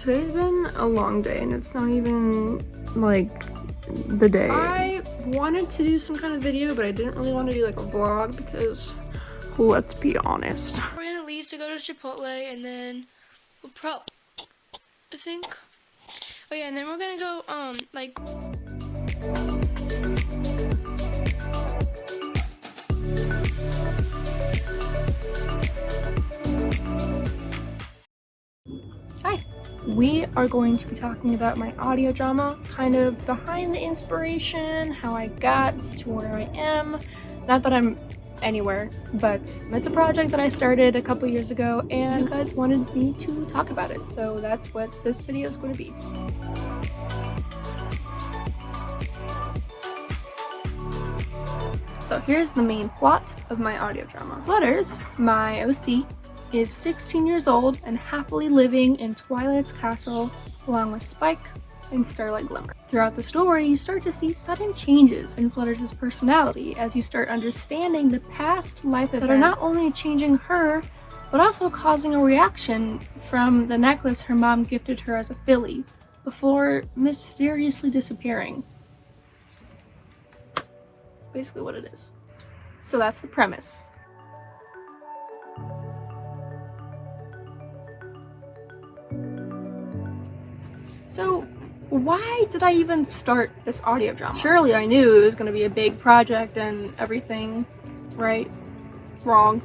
today's been a long day and it's not even like the day. I wanted to do some kind of video, but I didn't really want to do like a vlog because, let's be honest. We're gonna leave to go to Chipotle and then we'll I think. Oh yeah, and then we're gonna go like Hi. We are going to be talking about my audio drama, kind of behind the inspiration, how I got to where I am. Not that I'm anywhere, but it's a project that I started a couple years ago and you guys wanted me to talk about it, so that's what this video is going to be. So here's the main plot of my audio drama. Flutters, my OC, is 16 years old and happily living in Twilight's castle along with Spike and Starlight Glimmer. Throughout the story, you start to see sudden changes in Flutters' personality as you start understanding the past life events that are not only changing her, but also causing a reaction from the necklace her mom gifted her as a filly, before mysteriously disappearing. Basically what it is. So that's the premise. So why did I even start this audio drama? Surely I knew it was going to be a big project and everything, right? Wrong.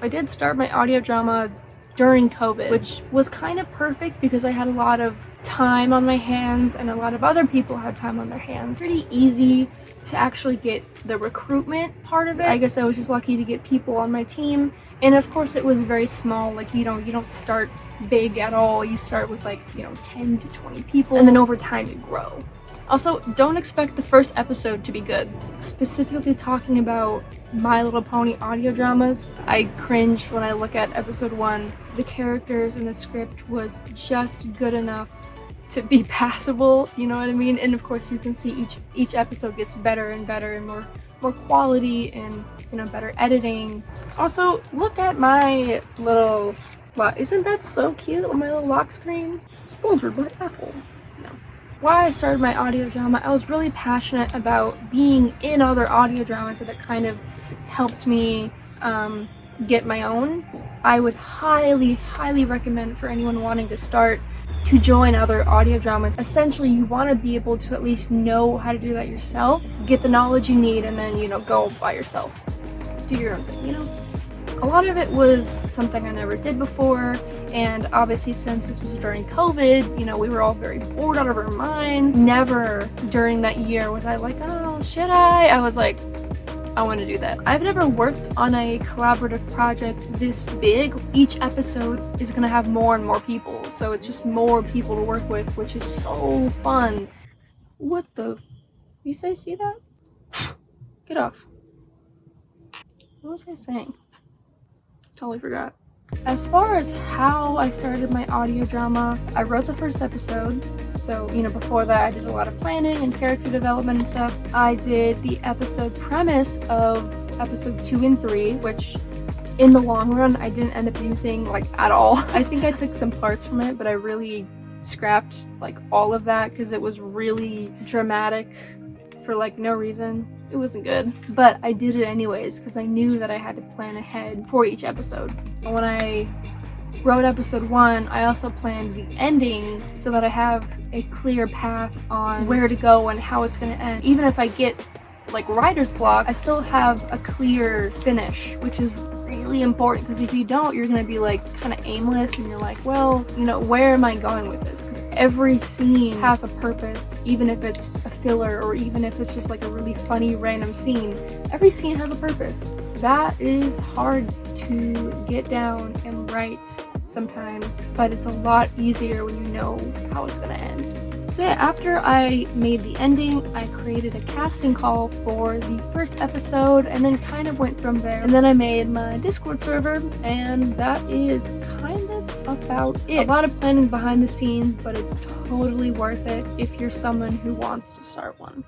I did start my audio drama during COVID, which was kind of perfect because I had a lot of time on my hands and a lot of other people had time on their hands. Pretty easy to actually get the recruitment part of it. I guess I was just lucky to get people on my team. And of course it was very small, like you don't start big at all. You start with like, 10 to 20 people and then over time you grow. Also, don't expect the first episode to be good. Specifically talking about My Little Pony audio dramas, I cringe when I look at episode 1. The characters in the script was just good enough to be passable, you know what I mean? And of course you can see each episode gets better and better and more quality and better editing. Also, look at my little lock. Isn't that so cute on my little lock screen? Sponsored by Apple. No. Why I started my audio drama, I was really passionate about being in other audio dramas that kind of helped me get my own. I would highly recommend for anyone wanting to start to join other audio dramas. Essentially, you want to be able to at least know how to do that yourself, get the knowledge you need, and then, go by yourself. Do your own thing, A lot of it was something I never did before, and obviously since this was during COVID, we were all very bored out of our minds. Never during that year was I like, oh, should I? I was like, I want to do that. I've never worked on a collaborative project this big. Each episode is going to have more and more people, so it's just more people to work with, which is so fun. What the? You say, see that? Get off. What was I saying? Totally forgot. As far as how I started my audio drama, I wrote the first episode. So, before that I did a lot of planning and character development and stuff. I did the episode premise of episode 2 and 3, which in the long run I didn't end up using at all. I think I took some parts from it, but I really scrapped all of that because it was really dramatic for no reason. It wasn't good, but I did it anyways because I knew that I had to plan ahead for each episode. When I wrote episode 1, I also planned the ending so that I have a clear path on where to go and how it's going to end. Even if I get writer's block, I still have a clear finish, which is really important because if you don't, you're going to be kind of aimless and you're like, well, where am I going with this? Because every scene has a purpose, even if it's a filler or even if it's just a really funny random scene. Every scene has a purpose. That is hard to get down and write sometimes, but it's a lot easier when you know how it's going to end. So yeah, after I made the ending, I created a casting call for the first episode and then kind of went from there. And then I made my Discord server, and that is kind of about it. A lot of planning behind the scenes, but it's totally worth it if you're someone who wants to start one.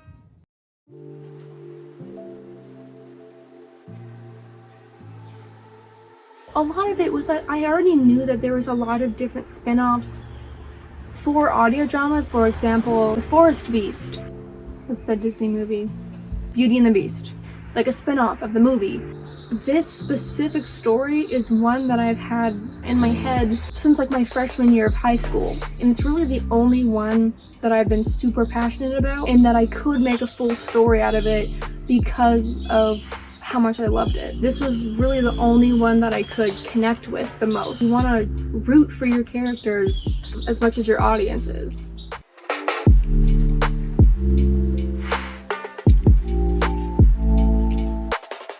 A lot of it was that I already knew that there was a lot of different spin-offs for audio dramas, for example, The Forest Beast, that's the Disney movie, Beauty and the Beast, like a spin-off of the movie. This specific story is one that I've had in my head since like my freshman year of high school, and it's really the only one that I've been super passionate about and that I could make a full story out of it because of how much I loved it. This was really the only one that I could connect with the most. You want to root for your characters as much as your audience is.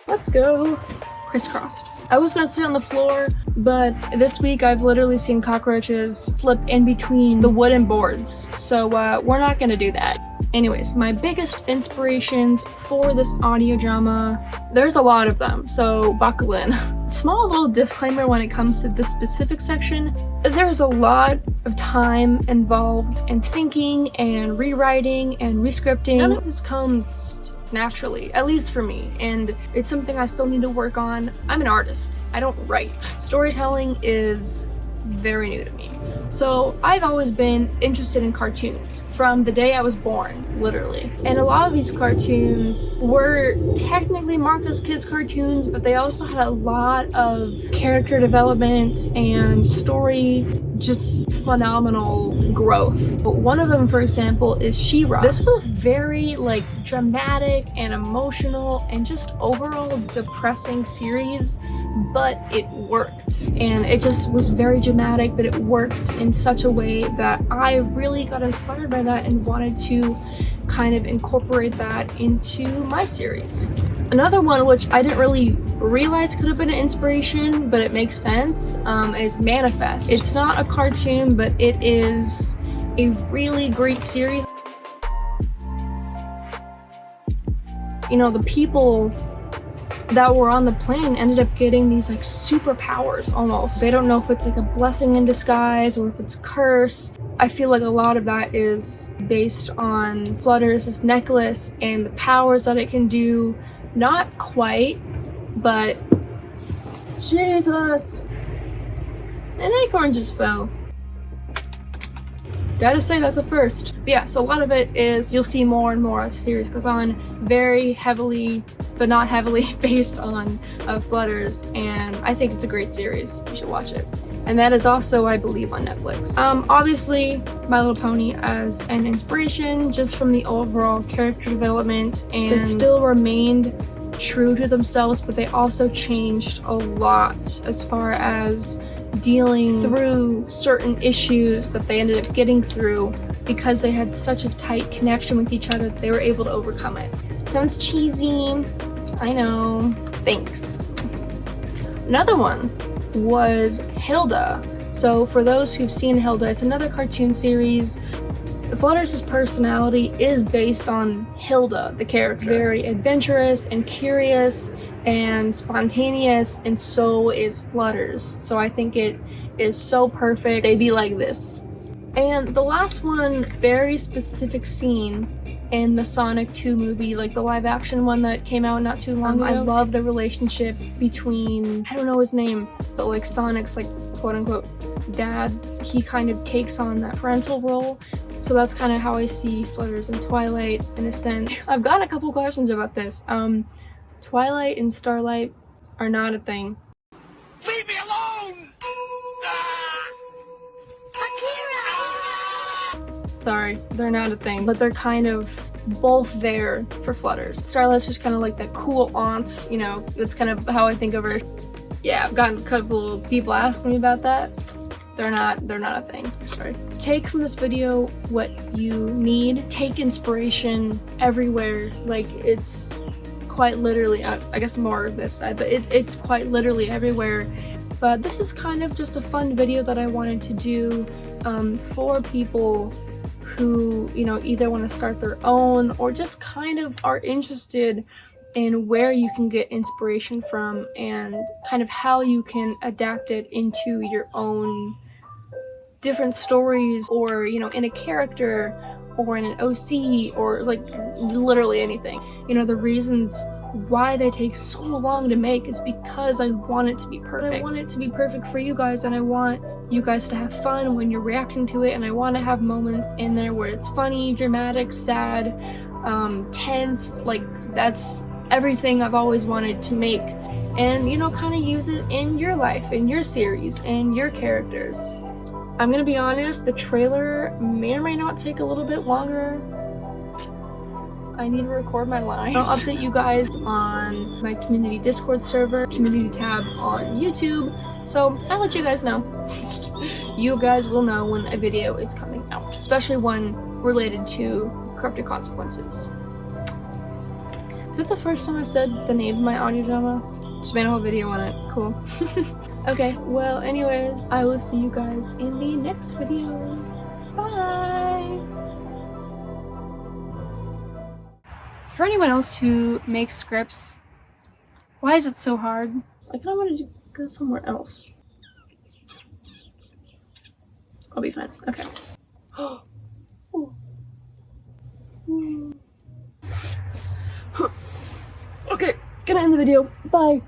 Let's go. Crisscrossed. I was gonna sit on the floor, but this week I've literally seen cockroaches slip in between the wooden boards, so we're not gonna do that. Anyways, my biggest inspirations for this audio drama, there's a lot of them, so buckle in. Small little disclaimer when it comes to this specific section, there's a lot of time involved in thinking and rewriting and rescripting. None of this comes naturally, at least for me, and it's something I still need to work on. I'm an artist, I don't write. Storytelling is very new to me. So I've always been interested in cartoons from the day I was born, literally. And a lot of these cartoons were technically marked as kids' cartoons, but they also had a lot of character development and story, just phenomenal growth. But one of them, for example, is She-Ra. This was a very like dramatic and emotional and just overall depressing series, but it worked. And it just was very dramatic, but it worked in such a way that I really got inspired by that and wanted to kind of incorporate that into my series. Another one which I didn't really realize could have been an inspiration, but it makes sense, is Manifest. It's not a cartoon, but it is a really great series. You know, the people that were on the plane ended up getting these like superpowers almost. They don't know if it's like a blessing in disguise or if it's a curse. I feel like a lot of that is based on Flutters' necklace and the powers that it can do. Not quite, but Jesus! An acorn just fell. Gotta say, that's a first. But yeah, so a lot of it is you'll see more and more as the series goes on, very heavily, but not heavily, based on Flutters, and I think it's a great series. You should watch it. And that is also, I believe, on Netflix. Obviously, My Little Pony as an inspiration, just from the overall character development, and they still remained true to themselves, but they also changed a lot as far as dealing through certain issues that they ended up getting through because they had such a tight connection with each other that they were able to overcome it. Sounds cheesy, I know, thanks. Another one was Hilda. So for those who've seen Hilda, it's another cartoon series. Flutters' personality is based on Hilda, the character. Very adventurous and curious and spontaneous, and so is Flutters. So I think it is so perfect. They be like this. And the last one, very specific scene in the Sonic 2 movie, like the live action one that came out not too long ago. I love the relationship between, I don't know his name, but like Sonic's like quote unquote dad. He kind of takes on that parental role. So that's kind of how I see Flutters and Twilight in a sense. I've got a couple questions about this. Twilight and Starlight are not a thing. Leave me alone! Sorry, they're not a thing, but they're kind of both there for Flutters. Starlight's just kind of like that cool aunt, you know, that's kind of how I think of her. Yeah, I've gotten a couple of people asking me about that. They're not a thing. Sorry. Take from this video what you need. Take inspiration everywhere. Like, it's quite literally, I guess more of this side, but it's quite literally everywhere. But this is kind of just a fun video that I wanted to do for people who, you know, either want to start their own or just kind of are interested in where you can get inspiration from and kind of how you can adapt it into your own different stories, or, you know, in a character or in an OC or like literally anything. You know, the reasons why they take so long to make is because I want it to be perfect. I want it to be perfect for you guys, and I want you guys to have fun when you're reacting to it, and I want to have moments in there where it's funny, dramatic, sad, tense. Like, that's everything I've always wanted to make, and, you know, kind of use it in your life, in your series, and your characters. I'm gonna be honest, the trailer may or may not take a little bit longer. I need to record my lines. I'll update you guys on my community Discord server, community tab on YouTube, so I'll let you guys know. You guys will know when a video is coming out, especially one related to corrupted consequences. Is it the first time I said the name of my audio drama? Just made a whole video on it. Cool. Okay, well, anyways, I will see you guys in the next video. Bye! For anyone else who makes scripts, why is it so hard? I kind of wanted to go somewhere else. I'll be fine. Okay. Okay, gonna end the video. Bye!